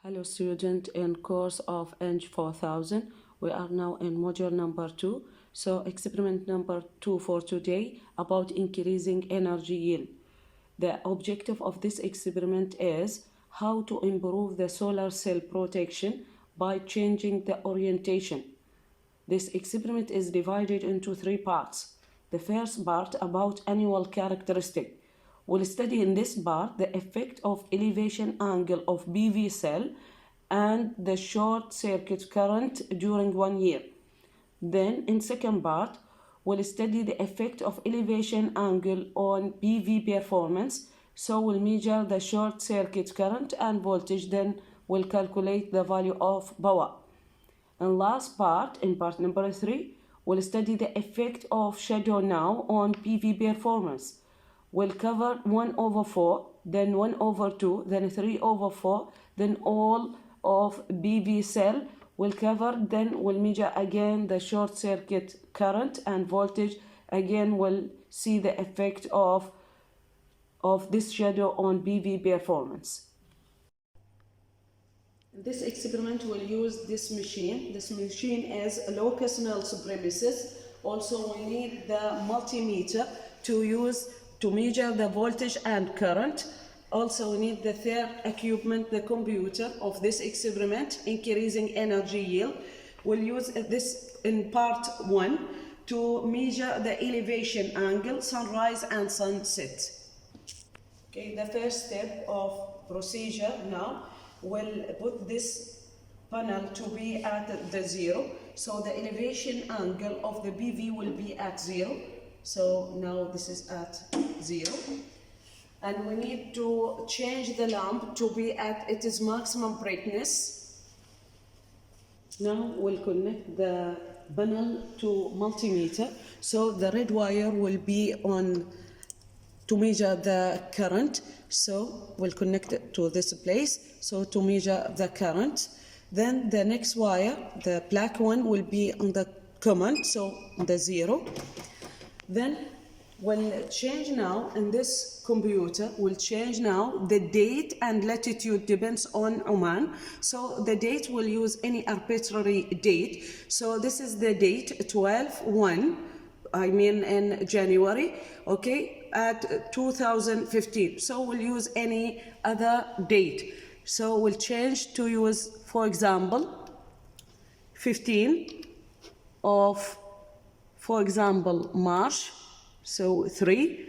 Hello student, in course of ENGG4000, we are now in module number 2. So experiment number 2 for today about increasing energy yield. The objective of this experiment is how to improve the solar cell protection by changing the orientation. This experiment is divided into 3 parts. The first part about annual characteristic. We'll study in this part the effect of elevation angle of PV cell and the short circuit current during 1 year. Then in second part, we'll study the effect of elevation angle on PV performance. So we'll measure the short circuit current and voltage, then we'll calculate the value of power. And last part, in part number 3, we'll study the effect of shadow now on PV performance. We'll cover 1/4, then 1/2, then 3/4, then all of PV cell will cover, then we'll measure again the short circuit current and voltage. Again, we'll see the effect of this shadow on PV performance. This experiment will use this machine. This machine is locus null premises. Also, we need the multimeter to measure the voltage and current. Also, we need the third equipment, the computer of this experiment, increasing energy yield. We'll use this in part 1 to measure the elevation angle, sunrise and sunset. Okay, the first step of procedure now, we'll put this panel to be at the 0. So the elevation angle of the PV will be at 0. So now this is at 0. And we need to change the lamp to be at its maximum brightness. Now we'll connect the panel to multimeter. So the red wire will be on to measure the current. So we'll connect it to this place. So to measure the current. Then the next wire, the black one, will be on the command, so the 0. Then we'll change now in this computer, we'll change now the date and latitude depends on Oman. So the date will use any arbitrary date. So this is the date 12/1, I mean in January, okay, at 2015. So we'll use any other date. So we'll change to use, for example, 15 of, for example, March, so 3,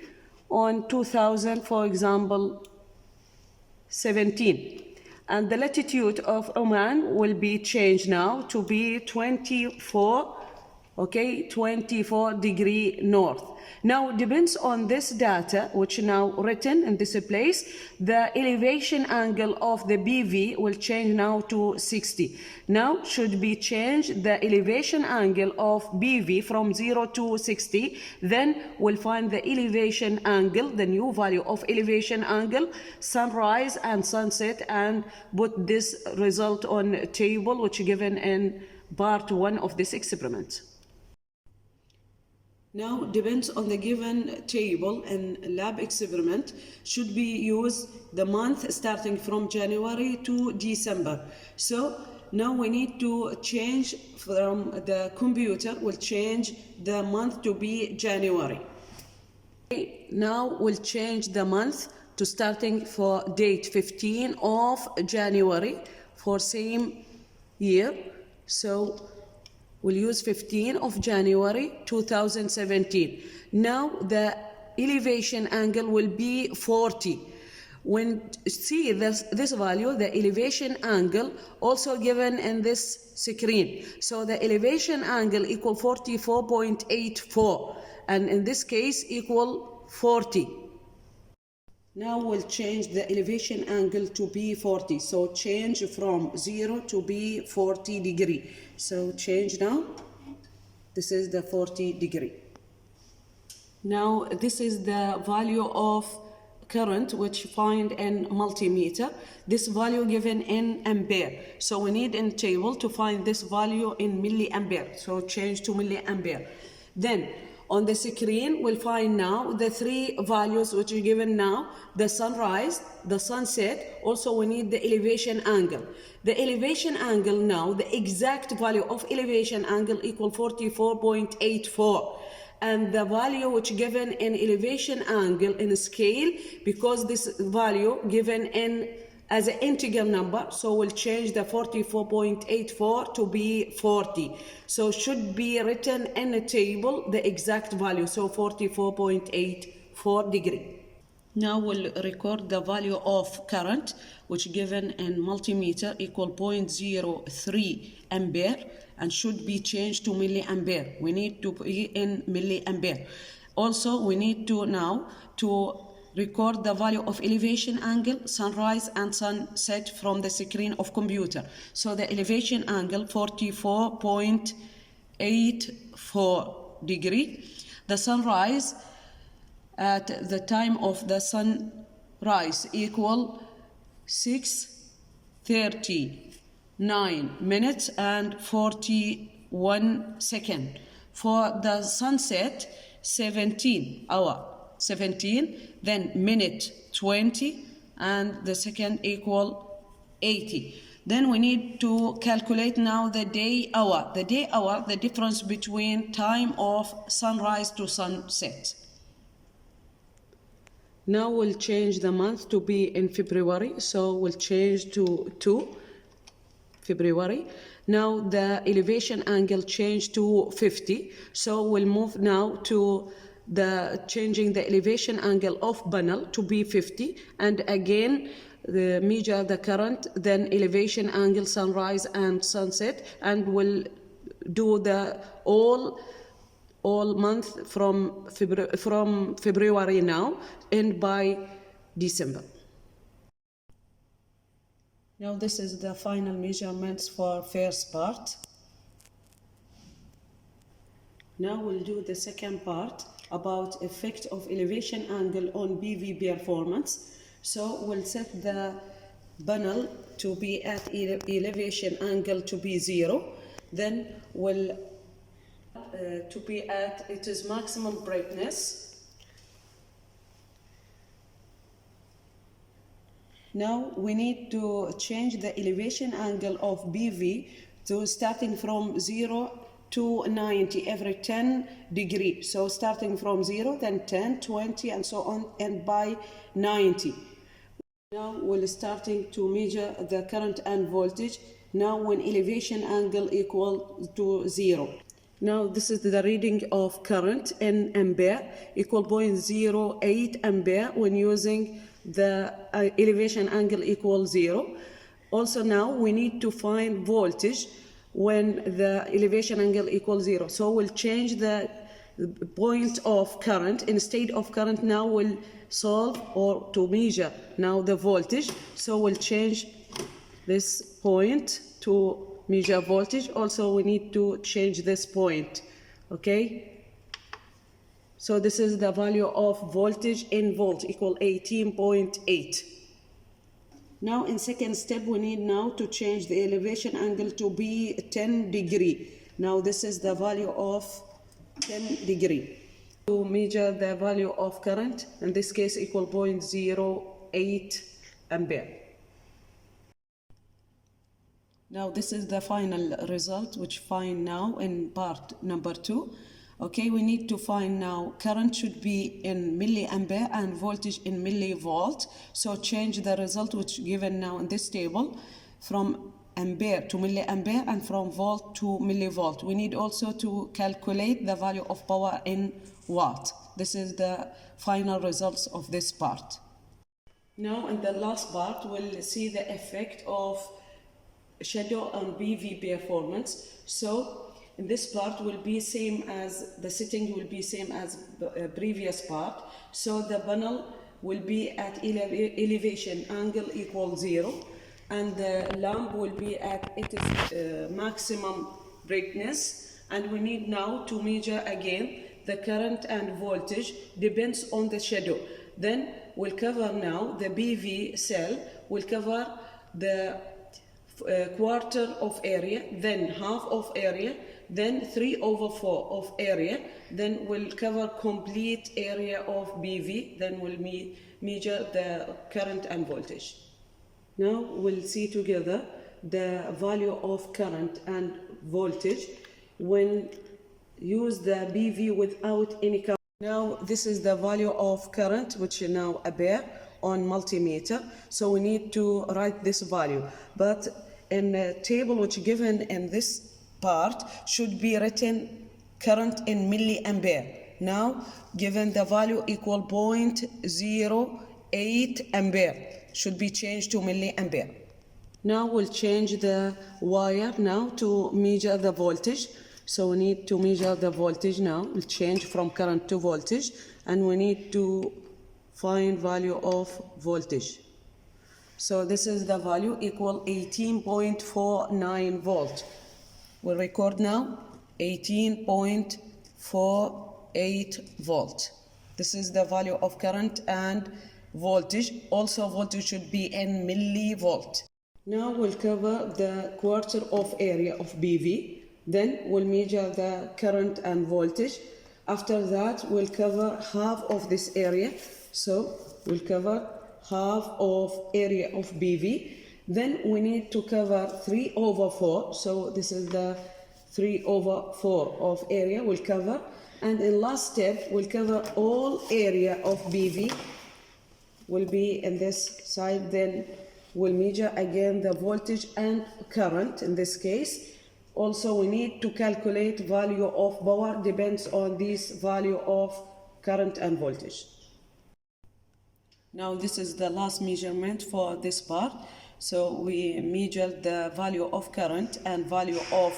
on 2000, for example, 17. And the latitude of Oman will be changed now to be 24, okay, 24 degree north. Now it depends on this data, which now written in this place, the elevation angle of the PV will change now to 60. Now should be changed the elevation angle of PV from 0 to 60. Then we'll find the elevation angle, the new value of elevation angle, sunrise and sunset, and put this result on a table which given in part 1 of this experiment. Now, depends on the given table and lab experiment, should be used the month starting from January to December. So now we need to change from the computer, we'll change the month to be January. Okay, now we'll change the month to starting for date 15 of January for same year. So we'll use 15 of January 2017. Now the elevation angle will be 40. When see this value, the elevation angle also given in this screen. So the elevation angle equal 44.84, and in this case equal 40. Now we'll change the elevation angle to be 40. So change from 0 to be 40 degree. So change now. This is the 40 degree. Now this is the value of current which find in multimeter. This value given in ampere. So we need in table to find this value in milliampere. So change to milliampere. Then On the screen, we'll find now the three values which are given now: the sunrise, the sunset. Also, we need the elevation angle. The elevation angle now, the exact value of elevation angle equal 44.84. And the value which given in elevation angle in scale, because this value given in as an integer number, so we'll change the 44.84 to be 40. So should be written in a table the exact value, so 44.84 degree. Now we'll record the value of current, which given in multimeter equal 0.03 ampere and should be changed to milliampere. We need to be in milliampere. Also, we need to now to record the value of elevation angle, sunrise and sunset from the screen of computer. So the elevation angle 44.84 degree. The sunrise at the time of the sunrise equal 6:39 minutes and 41 seconds. For the sunset, 17 hour 17, then minute 20, and the second equal 80. Then we need to calculate now the day hour. The day hour, the difference between time of sunrise to sunset. Now we'll change the month to be in February, so we'll change to 2 February. Now the elevation angle changed to 50, so we'll move now to the changing the elevation angle of panel to be 50, and again measure the current, then elevation angle, sunrise and sunset, and we'll do the all month from February now and by December. Now this is the final measurements for first part. Now we'll do the second part about effect of elevation angle on PV performance. So we'll set the panel to be at elevation angle to be 0. Then we'll to be at its maximum brightness. Now we need to change the elevation angle of PV to starting from 0 to 90 every 10 degrees. So starting from 0, then 10, 20, and so on, and by 90. Now we're starting to measure the current and voltage. Now when elevation angle equal to 0. Now this is the reading of current in ampere equal 0.08 ampere when using the elevation angle equal 0. Also now we need to find voltage when the elevation angle equals 0. So we'll change the point of current. Instead of current, now we'll solve or to measure now the voltage. So we'll change this point to measure voltage. Also we need to change this point. Okay? So this is the value of voltage in volt equal 18.8. Now in second step, we need now to change the elevation angle to be 10 degree. Now this is the value of 10 degree. To measure the value of current, in this case equal 0.08 ampere. Now this is the final result which find now in part number 2. Okay, we need to find now current should be in milliampere and voltage in millivolt. So change the result which given now in this table from ampere to milliampere and from volt to millivolt. We need also to calculate the value of power in watt. This is the final results of this part. Now in the last part we'll see the effect of shadow on PV performance. So in this part will be same as the setting will be same as the previous part. So the panel will be at elevation angle equal 0, and the lamp will be at its maximum brightness. And we need now to measure again the current and voltage depends on the shadow. Then we'll cover now the PV cell will cover the quarter of area, then half of area, then 3/4 of area, then we'll cover complete area of BV, then we'll measure the current and voltage. Now we'll see together the value of current and voltage when use the BV without any current. Now this is the value of current which now appear on multimeter, so we need to write this value, but in the table which given in this part should be written current in milliampere. Now given the value equal 0.08 ampere should be changed to milliampere. Now we'll change the wire now to measure the voltage. So we need to measure the voltage now. We'll change from current to voltage, and we need to find value of voltage. So this is the value equal 18.49 volt. We'll record now 18.48 volt. This is the value of current and voltage. Also voltage should be in millivolt. Now we'll cover the quarter of area of BV. Then we'll measure the current and voltage. After that, we'll cover half of this area. So we'll cover half of area of BV. Then we need to cover 3/4. So this is the 3/4 of area we'll cover. And in last step, we'll cover all area of BV. Will be in this side. Then we'll measure again the voltage and current in this case. Also, we need to calculate value of power depends on this value of current and voltage. Now this is the last measurement for this part. So we measured the value of current and value of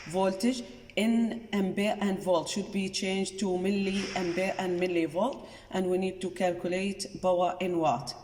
voltage in ampere and volt should be changed to milliampere and millivolt, and we need to calculate power in watt.